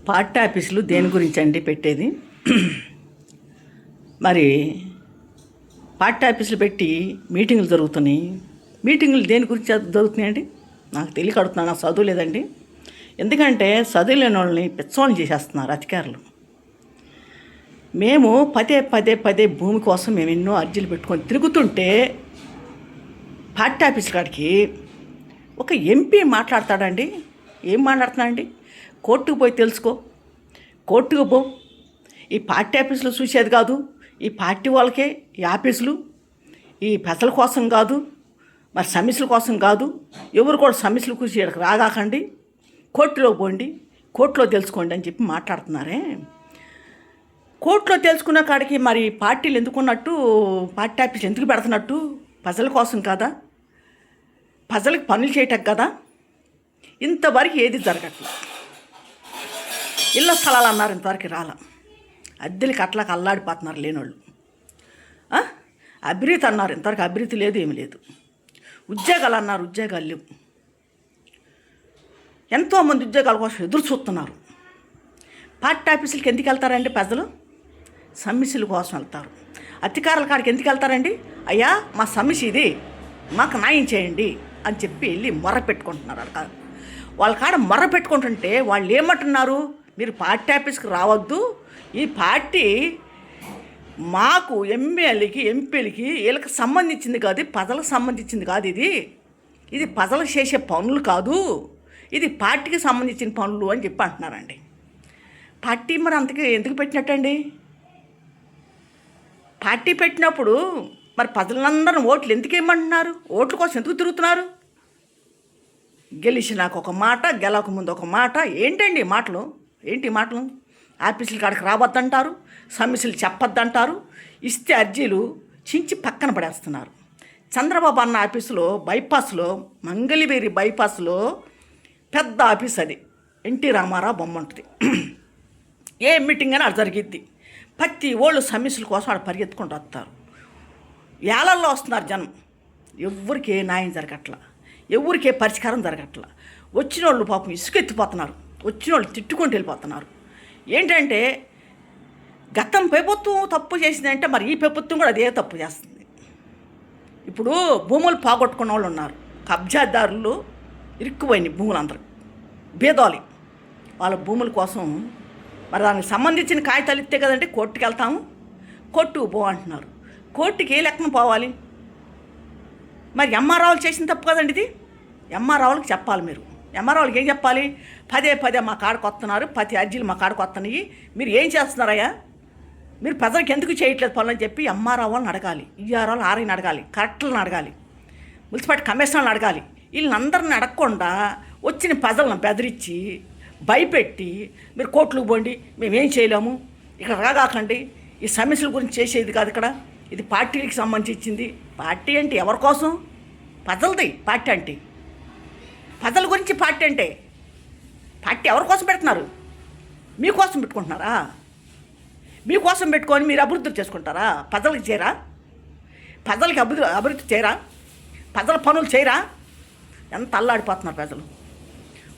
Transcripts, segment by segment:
Party ఆఫీసులు దేని గురించి అండి పెట్టేది? మరి పార్టీ ఆఫీసులు పెట్టి మీటింగులు జరుగుతున్నాయి. మీటింగులు దేని గురించి జరుగుతున్నాయండి? నాకు తెలియక అడుగుతున్నాను. నాకు చదువు లేదండి. ఎందుకంటే చదువు లేని వాళ్ళని పిచ్చోళ్ళని చేసేస్తున్నారు అధికారులు. మేము పదే పదే పదే భూమి కోసం మేము ఎన్నో అర్జీలు పెట్టుకొని తిరుగుతుంటే పార్టీ ఆఫీస్ కాడికి ఒక ఎంపీ మాట్లాడతాడండి. ఏం మాట్లాడుతున్నాడండి? కోర్టుకు పోయి తెలుసుకో, కోర్టుకు పో. ఈ పార్టీ ఆఫీసులు చూసేది కాదు, ఈ పార్టీ వాళ్ళకే ఈ ఆఫీసులు, ఈ ప్రజల కోసం కాదు, మరి సమస్యల కోసం కాదు. ఎవరు కూడా సమస్యలు కూర్చి ఇక్కడికి రాగాకండి, కోర్టులో పోండి, కోర్టులో తెలుసుకోండి అని చెప్పి మాట్లాడుతున్నారే. కోర్టులో తెలుసుకున్న కాడికి మరి పార్టీలు ఎందుకున్నట్టు, పార్టీ ఆఫీసులు ఎందుకు పెడుతున్నట్టు? ప్రజల కోసం కదా, ప్రజలకు పనులు చేయటం కదా. ఇంతవరకు ఏది జరగట్లేదు. ఇళ్ళ స్థలాలు అన్నారు, ఇంతవరకు రాలా. అద్దెలకి అట్లాకి అల్లాడిపోతున్నారు లేనోళ్ళు. అభివృద్ధి అన్నారు, ఇంతవరకు అభివృద్ధి లేదు, ఏమి లేదు. ఉద్యోగాలు అన్నారు, ఉద్యోగాలు లేవు. ఎంతోమంది ఉద్యోగాల కోసం ఎదురు చూస్తున్నారు. పార్టీ ఆఫీసులకి ఎందుకు వెళ్తారండి ప్రజలు? సమస్యల కోసం వెళ్తారు. అధికారుల కాడికి ఎందుకు వెళ్తారండి? అయ్యా మా సమస్య ఇది, మాకు న్యాయం చేయండి అని చెప్పి వెళ్ళి మొర్ర పెట్టుకుంటున్నారు. వాళ్ళ కాడ మొర్ర పెట్టుకుంటుంటే వాళ్ళు ఏమంటున్నారు? మీరు పార్టీ ఆఫీస్కి రావద్దు, ఈ పార్టీ మాకు ఎమ్మెల్యేలకి ఎంపీలకి వీళ్ళకి సంబంధించింది కాదు, ప్రజలకు సంబంధించింది కాదు. ఇది ప్రజలకు చేసే పనులు కాదు, ఇది పార్టీకి సంబంధించిన పనులు అని చెప్పి అంటున్నారండి. పార్టీ మరి అంతకి ఎందుకు పెట్టినట్టండి? పార్టీ పెట్టినప్పుడు మరి ప్రజలందరూ ఓట్లు ఎందుకు ఏమంటున్నారు? ఓట్ల కోసం ఎందుకు తిరుగుతున్నారు? గెలిచినాక ఒక మాట, గెలవక ముందు ఒక మాట. ఏంటండి మాటలు? ఏంటి మాటలు? ఆఫీసుల కాడికి రావద్దంటారు, సమస్యలు చెప్పొద్దంటారు, ఇస్తే అర్జీలు చించి పక్కన పడేస్తున్నారు. చంద్రబాబు అన్న ఆఫీసులో బైపాస్లో, మంగళగిరి బైపాస్లో పెద్ద ఆఫీస్ అది. ఎన్టీ రామారావు బొమ్మ ఉంటుంది. ఏ మీటింగ్ అయినా అది జరిగిద్ది. ప్రతి వాళ్ళు సమస్యల కోసం ఆడ పరిగెత్తుకుంటూ వస్తారు. ఏళ్ళల్లో వస్తున్నారు జనం. ఎవరికి ఏ న్యాయం జరగట్లా, ఎవరికి ఏ పరిష్కారం జరగట్లా. వచ్చిన వాళ్ళు పాపం ఇసుకెత్తిపోతున్నారు, వచ్చిన వాళ్ళు తిట్టుకుంటూ వెళ్ళిపోతున్నారు. ఏంటంటే గతం ప్రభుత్వం తప్పు చేసిందంటే మరి ఈ ప్రభుత్వం కూడా అదే తప్పు చేస్తుంది. ఇప్పుడు భూములు పోగొట్టుకున్న వాళ్ళు ఉన్నారు, కబ్జాదారులు ఇరుక్కుపోయినాయి భూములు, అందరూ బేదాలి. వాళ్ళ భూముల కోసం మరి దానికి సంబంధించిన కాగితాలు ఇస్తే కదంటే కోర్టుకి వెళ్తాము, కోర్టుకు పో అంటున్నారు. కోర్టుకి ఏ లెక్కన పోవాలి? మరి ఎంఆర్ఓలు చేసిన తప్పు కదండి ఇది. ఎంఆర్ఓలకు చెప్పాలి. మీరు ఎంఆర్ఓలకు ఏం చెప్పాలి? పదే పదే మా కాడకు వస్తున్నారు, ప్రతి అర్జీలు మా కాడకు వస్తున్నాయి, మీరు ఏం చేస్తున్నారయ్యా, మీరు ప్రజలకు ఎందుకు చేయట్లేదు పనులు అని చెప్పి ఎంఆర్ఓలను అడగాలి, ఈఆర్ఓలు ఆర్ఐని అడగాలి, కలెక్టర్లను అడగాలి, మున్సిపాలిటీ కమిషనర్లను అడగాలి. వీళ్ళందరిని అడగకుండా వచ్చిన ప్రజలను బెదిరించి భయపెట్టి మీరు కోర్టులకు పోండి, మేమేం చేయలేము, ఇక్కడ రాగాకండి, ఈ సమస్యల గురించి చేసేది కాదు ఇక్కడ, ఇది పార్టీలకు సంబంధించింది. పార్టీ అంటే ఎవరి కోసం? ప్రజలది పార్టీ అంటే. ప్రజల గురించి పార్టీ అంటే. పార్టీ ఎవరి కోసం పెడుతున్నారు? మీకోసం పెట్టుకుంటున్నారా? మీకోసం పెట్టుకొని మీరు అభివృద్ధి చేసుకుంటారా? ప్రజలకు చేయరా? ప్రజలకి అభివృద్ధి చేయరా? ప్రజల పనులు చేయరా? ఎంత అల్లాడిపోతున్నారు ప్రజలు.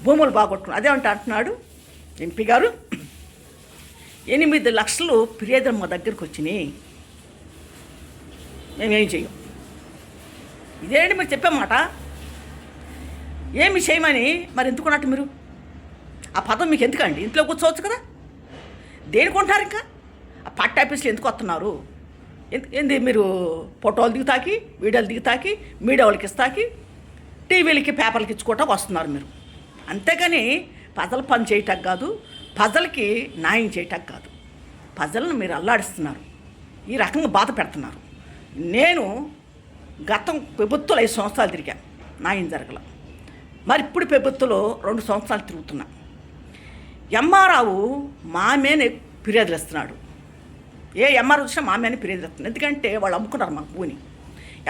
భూములు బాగొట్టుకున్నారు. అదేమంటే అంటున్నాడు ఎంపీ గారు, 8 లక్షలు ఫిర్యాదులు మా దగ్గరికి వచ్చినాయి, మేమేం చెయ్యం. ఇదేంటి మీరు చెప్పామాట? ఏమి చేయమని మరి ఎందుకున్నట్టు మీరు? ఆ పదం మీకు ఎందుకండి? ఇంట్లో కూర్చోవచ్చు కదా, దేనికొంటారు? ఇంకా ఆ పార్టీ ఆఫీసులు ఎందుకు వస్తున్నారు? ఏంది మీరు ఫోటోలు దిగుతాకి, వీడియోలు దిగుతాకి, మీడియా వాళ్ళకి ఇస్తాకి, టీవీలకి పేపర్లకి ఇచ్చుకోవటానికి వస్తున్నారు మీరు. అంతేగాని ప్రజలు పని చేయటం కాదు, ప్రజలకి న్యాయం చేయటం కాదు. ప్రజలను మీరు అల్లాడిస్తున్నారు, ఈ రకంగా బాధ పెడుతున్నారు. నేను గతం ప్రభుత్వంలో 5 సంవత్సరాలు తిరిగాను, న్యాయం జరగల. మరి ఇప్పుడు ప్రభుత్వంలో 2 సంవత్సరాలు తిరుగుతున్నా. ఎంఆర్ఓ మా మీద ఫిర్యాదులు ఇస్తున్నాడు. ఏ ఎంఆర్ఓ వచ్చినా మా మీద ఫిర్యాదులు ఇస్తున్నారు. ఎందుకంటే వాళ్ళు అమ్ముకున్నారు మాకు భూమిని.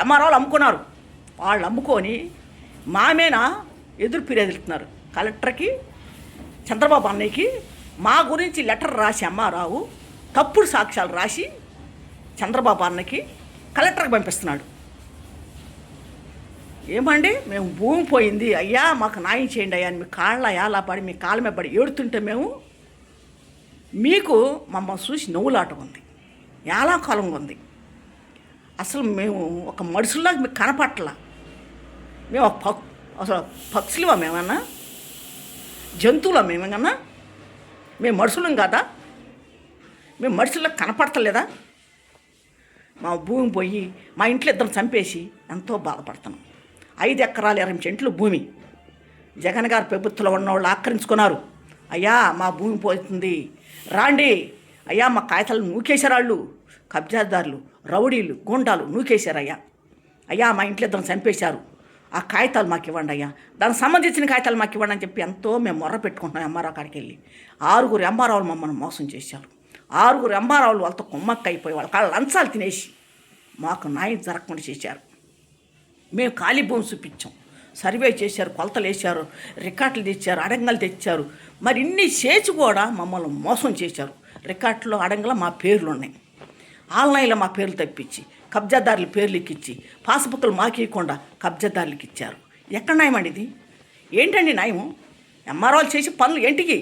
ఎంఆర్ఓలు అమ్ముకున్నారు. వాళ్ళు అమ్ముకొని మా మీద ఎదురు ఫిర్యాదులు ఇస్తున్నారు. కలెక్టర్కి, చంద్రబాబు అన్నయ్యకి మా గురించి లెటర్ రాసి ఎంఆర్ఓ తప్పుడు సాక్ష్యాలు రాసి చంద్రబాబు అన్నకి కలెక్టర్కి పంపిస్తున్నాడు. ఏమండి మేము భూమి పోయింది అయ్యా, మాకు న్యాయం చేయండి అయ్యా అని మీ కాళ్ళ యాలా పడి, మీ కాళ్ళ మీద పడి ఏడుతుంటే మేము మీకు మమ్మల్ని చూసి నవ్వులాట ఉంది, ఎలా కాలంగా ఉంది. అసలు మేము ఒక మనుషుల్లాగా మీకు కనపట్ల. మేము అసలు పక్షులమా మేమన్నా, జంతువులా మేమేమన్నా? మేము మనుషులం కాదా? మేము మనుషులకు కనపడతలేదా? మా భూమి పోయి మా ఇంట్లో ఇద్దరు చంపేసి ఎంతో బాధపడుతున్నాం. 5 ఎకరాలు 20 సెంట్లు భూమి జగన్ గారి ప్రభుత్వంలో ఉన్నవాళ్ళు ఆక్రమించుకున్నారు. అయ్యా మా భూమి పోతుంది రాండి, అయ్యా మా కాగితాలు నూకేశారు వాళ్ళు, కబ్జాదారులు, రౌడీలు, గుండాలు నూకేశారయ్యా. అయ్యా మా ఇంట్లో ఇద్దరు చంపేశారు, ఆ కాగితాలు మాకు ఇవ్వండి అయ్యా, దానికి సంబంధించిన కాగితాలు మాకు ఇవ్వండి అని చెప్పి ఎంతో మేము మొర్ర పెట్టుకుంటున్నాం. ఎంఆర్ఓ కాడికి వెళ్ళి 6 ఎంఆర్ఓలు మమ్మల్ని మోసం చేశారు. 6 ఎంఆర్ఓలు వాళ్ళతో కుమ్మక్క అయిపోయి వాళ్ళ కాళ్ళ లంచాలు తినేసి మాకు న్యాయం జరగకుండా చేశారు. మేము ఖాళీ భూమి చూపించాం, సర్వే చేశారు, కొలతలు వేశారు, రికార్డులు తెచ్చారు, అడంగలు తెచ్చారు. మరి ఇన్ని చేసి కూడా మమ్మల్ని మోసం చేశారు. రికార్డులో అడంగల మా పేర్లు ఉన్నాయి, ఆన్లైన్లో మా పేర్లు తప్పించి కబ్జాదారుల పేర్లు ఎక్కించి పాస్బుక్లు మాకు ఇవ్వకుండా కబ్జాదారులకు ఇచ్చారు. ఎక్కడ న్యాయమండి ఇది? ఏంటండి న్యాయము? ఎంఆర్ఓలు చేసి పనులు ఏంటికి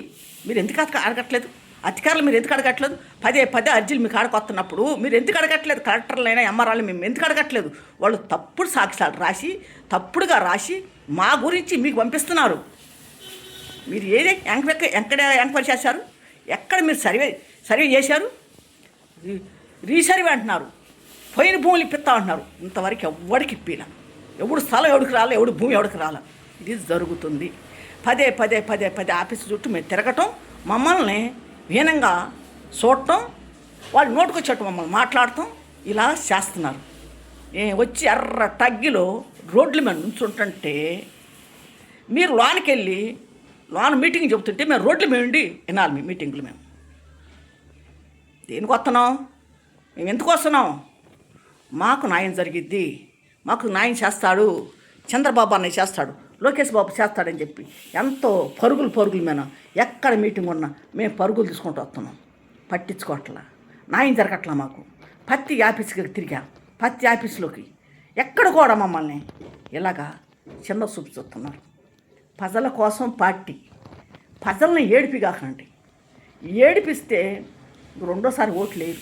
మీరు ఎందుకు అడగట్లేదు? అధికారులు మీరు ఎందుకు అడగట్లేదు? పదే అర్జీలు మీకు ఆడకొస్తున్నప్పుడు మీరు ఎందుకు అడగట్లేదు? కలెక్టర్లైనా ఎంఆర్ఓలు మేము ఎందుకు అడగట్లేదు? వాళ్ళు తప్పుడు సాక్ష్యాలు రాసి తప్పుడుగా రాసి మా గురించి మీకు పంపిస్తున్నారు. మీరు ఏదే ఎక్కడ ఎంక్వైరీ చేశారు? ఎక్కడ మీరు సర్వే చేశారు? రీసర్వే అంటున్నారు, పోయిన భూములు ఇప్పిస్తా అంటున్నారు. ఇంతవరకు ఎవడికి ఇప్పిలా, ఎవడు స్థలం ఎవడికి రాలా, ఎవడు భూమి ఎవడికి రాలా. ఇది జరుగుతుంది. పదే ఆఫీసు చుట్టూ మేము తిరగటం, మమ్మల్ని హీనంగా చూడటం, వాళ్ళు నోటుకొచ్చేట్టు మమ్మల్ని మాట్లాడటం, ఇలా చేస్తున్నారు. వచ్చి ఎర్ర టగ్గిలో రోడ్ల మీద నుంచుంటుంటే మీరు లోనికి వెళ్ళి మీటింగ్ చెబుతుంటే మేము రోడ్ల మీద ఉండి వినాలి. మీ మీటింగ్లు మేము దేనికి వస్తున్నాం? మేము ఎందుకు వస్తున్నాం? మాకు న్యాయం జరిగిద్ది, మాకు న్యాయం చేస్తాడు, చంద్రబాబు అన్నయ్య చేస్తాడు, లోకేష్ బాబు చేస్తాడని చెప్పి ఎంతో పరుగులు మీద ఎక్కడ మీటింగ్ ఉన్నా మేము పరుగులు తీసుకుంటూ వస్తున్నాం. పట్టించుకోవట్లా, న్యాయం జరగట్లా మాకు. ప్రతి ఆఫీస్కి తిరిగా, ప్రతి ఆఫీసులోకి ఎక్కడ కూడా మమ్మల్ని ఇలాగా చిన్న చూపు చూస్తున్నారు. ప్రజల కోసం పార్టీ, ప్రజల్ని ఏడిపి కాకండి. ఏడిపిస్తే రెండోసారి ఓట్లు లేరు.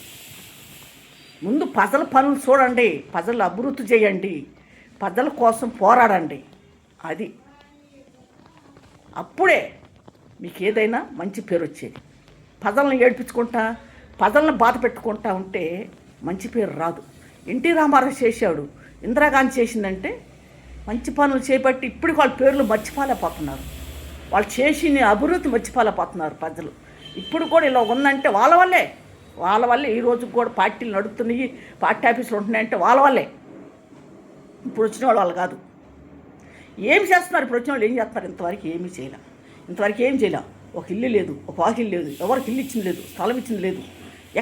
ముందు ప్రజల పనులు చూడండి, ప్రజలు అభివృద్ధి చేయండి, ప్రజల కోసం పోరాడండి. అది అప్పుడే మీకు ఏదైనా మంచి పేరు వచ్చేది. ప్రజలను ఏడిపించుకుంటా, ప్రజలను బాధ పెట్టుకుంటా ఉంటే మంచి పేరు రాదు. ఎన్టీ రామారావు చేశాడు, ఇందిరాగాంధీ చేసిందంటే మంచి పనులు చేపట్టి ఇప్పటికి వాళ్ళ పేర్లు మర్చిపోలేకపోతున్నారు. వాళ్ళు చేసిన అభివృద్ధి మర్చిపోలేకపోతున్నారు ప్రజలు. ఇప్పుడు కూడా ఇలా ఉందంటే వాళ్ళ వల్లే ఈ రోజుకి కూడా పార్టీలు నడుస్తున్నాయి, పార్టీ ఆఫీసులు ఉంటున్నాయంటే వాళ్ళ వల్లే. ఇప్పుడు వచ్చిన వాళ్ళు కాదు. ఏమి చేస్తున్నారు? ఇప్పుడు వచ్చిన వాళ్ళు ఏం చేస్తున్నారు? ఇంతవరకు ఏం చేయలే. ఒక ఇల్లు లేదు, ఒక వాకిల్ లేదు, ఎవరికి ఇల్లు ఇచ్చింది లేదు, స్థలం ఇచ్చింది లేదు.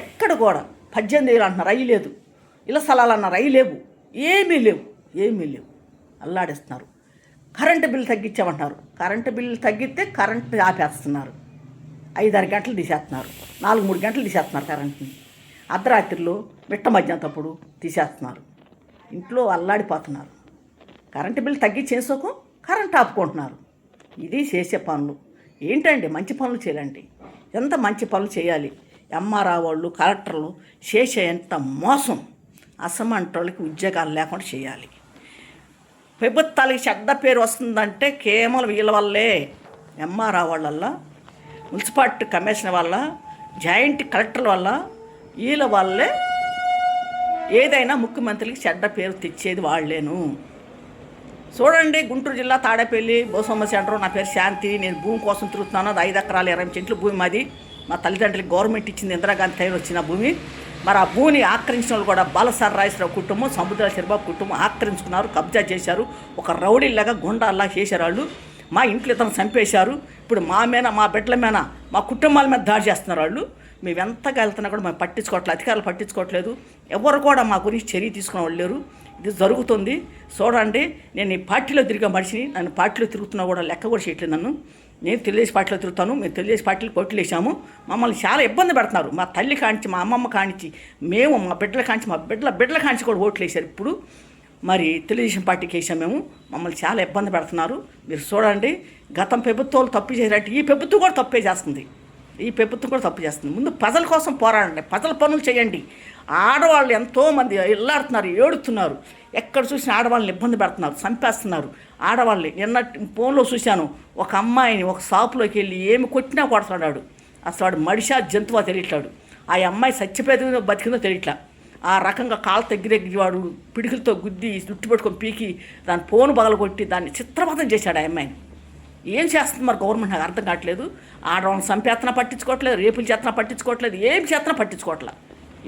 ఎక్కడ కూడా 18 ఏళ్ళు అంటున్నారు, అయ్యి లేదు. ఇళ్ళ స్థలాలు అన్నారు, అయ్యి లేవు. ఏమీ లేవు. అల్లాడిస్తున్నారు. కరెంటు బిల్లు తగ్గించామంటున్నారు, కరెంటు బిల్లు తగ్గితే కరెంటు ఆపేస్తున్నారు. 5-6 గంటలు తీసేస్తున్నారు, 4-3 గంటలు తీసేస్తున్నారు కరెంట్ని. అర్ధరాత్రిలో మిట్ట మధ్యాహ్నం తప్పుడు తీసేస్తున్నారు. ఇంట్లో అల్లాడిపోతున్నారు. కరెంటు బిల్లు తగ్గించేసుకో కరెంట్ ఆపుకుంటున్నారు. ఇది చేసే పనులు ఏంటండి? మంచి పనులు చేయాలండి. ఎంత మంచి పనులు చేయాలి. ఎంఆర్ఓ వాళ్ళు, కలెక్టర్లు చేసే ఎంత మోసం. అసమంటోళ్ళకి ఉద్యోగాలు లేకుండా చేయాలి. ప్రభుత్వాలకి చెడ్డ పేరు వస్తుందంటే కేవలం వీళ్ళ వల్లే. ఎంఆర్ఓ వాళ్ళ, మున్సిపాలిటీ కమిషనర్ వల్ల, జాయింట్ కలెక్టర్ల వల్ల, వీళ్ళ వల్లే ఏదైనా ముఖ్యమంత్రికి చెడ్డ పేరు తెచ్చేది వాళ్ళేను. చూడండి, గుంటూరు జిల్లా తాడేపల్లి బోసమ్మ సెంటర్. నా పేరు శాంతి. నేను భూమి కోసం తిరుగుతున్నాను. అది 5 ఎకరాలు 20 సెంట్లు భూమి మాది. మా తల్లిదండ్రులకి గవర్నమెంట్ ఇచ్చింది, ఇందిరాగాంధీ టైంలో వచ్చిన భూమి. మరి ఆ భూమిని ఆక్రమించిన వాళ్ళు కూడా బాలసర్రాజరావు కుటుంబం, సముద్రాల చిరబాబు కుటుంబం ఆక్రమించుకున్నారు, కబ్జా చేశారు. ఒక రౌడీలాగా గుండాల్లా చేశారు వాళ్ళు. మా ఇంట్లో ఇతను చంపేశారు. ఇప్పుడు మా బిడ్డల మీద, మా కుటుంబాల మీద దాడి చేస్తున్నారు వాళ్ళు. మేము ఎంతగా వెళ్తున్నా కూడా మేము పట్టించుకోవట్లేదు, అధికారులు పట్టించుకోవట్లేదు. ఎవరు కూడా మా గురించి చర్య తీసుకునే వాళ్ళు లేరు. ఇది జరుగుతుంది. చూడండి, నేను ఈ పార్టీలో తిరిగే మనిషిని, నన్ను పార్టీలో తిరుగుతున్నా కూడా లెక్క కూడా చేయట్లేదు నన్ను. నేను తెలుగుదేశం పార్టీలో తిరుగుతాను, మేము తెలుగుదేశం పార్టీలో కోట్లు వేసాము. మమ్మల్ని చాలా ఇబ్బంది పెడుతున్నారు. మా తల్లి కానించి, మా అమ్మమ్మ కానించి, మేము మా బిడ్డల కానించి, మా బిడ్డల కానించి కూడా ఓట్లు వేశారు. ఇప్పుడు మరి తెలుగుదేశం పార్టీకి వేసాం మేము. మమ్మల్ని చాలా ఇబ్బంది పెడుతున్నారు. మీరు చూడండి, గతం ప్రభుత్వాలు తప్పు చేసినట్టు ఈ ప్రభుత్వం కూడా తప్పే చేస్తుంది. ఈ ప్రభుత్వం కూడా తప్పు చేస్తుంది. ముందు ప్రజల కోసం పోరాడండి, ప్రజల పనులు చేయండి. ఆడవాళ్ళు ఎంతోమంది ఇల్లాడుతున్నారు, ఏడుతున్నారు. ఎక్కడ చూసిన ఆడవాళ్ళని ఇబ్బంది పెడుతున్నారు, చంపేస్తున్నారు ఆడవాళ్ళని. నిన్న ఫోన్లో చూశాను, ఒక అమ్మాయిని ఒక షాపులోకి వెళ్ళి ఏమి కొట్టినా కొడుతున్నాడు. అసలు వాడు మడిషా జంతువా తెలియట్లాడు. ఆ అమ్మాయి చచ్చిపోయిందో బతికిందో తెలియట్లా. ఆ రకంగా కాళ్ళు తగ్గిరెగ్గి వాడు పిడికిలతో గుద్ది జుట్టు పెట్టుకొని పీకి దాని ఫోన్ పగలగొట్టి దాన్ని చిత్రవధం చేశాడు ఆ అమ్మాయిని. ఏం చేస్తుంది మరి గవర్నమెంట్ నాకు అర్థం కావట్లేదు. ఆడవాళ్ళని చంపేతన పట్టించుకోవట్లేదు, రేపులు చేతన పట్టించుకోవట్లేదు, ఏం చేతన పట్టించుకోవట్లేదు,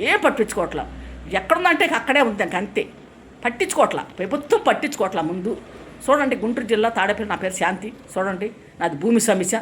ఏం పట్టించుకోవట్లేదు. ఎక్కడుందంటే అక్కడే ఉంది, ఇంక అంతే. పట్టించుకోవట్లా, ప్రభుత్వం పట్టించుకోవట్లా. ముందు చూడండి, గుంటూరు జిల్లా తాడేపల్లి, నా పేరు శాంతి. చూడండి, నాది భూమి సమస్య.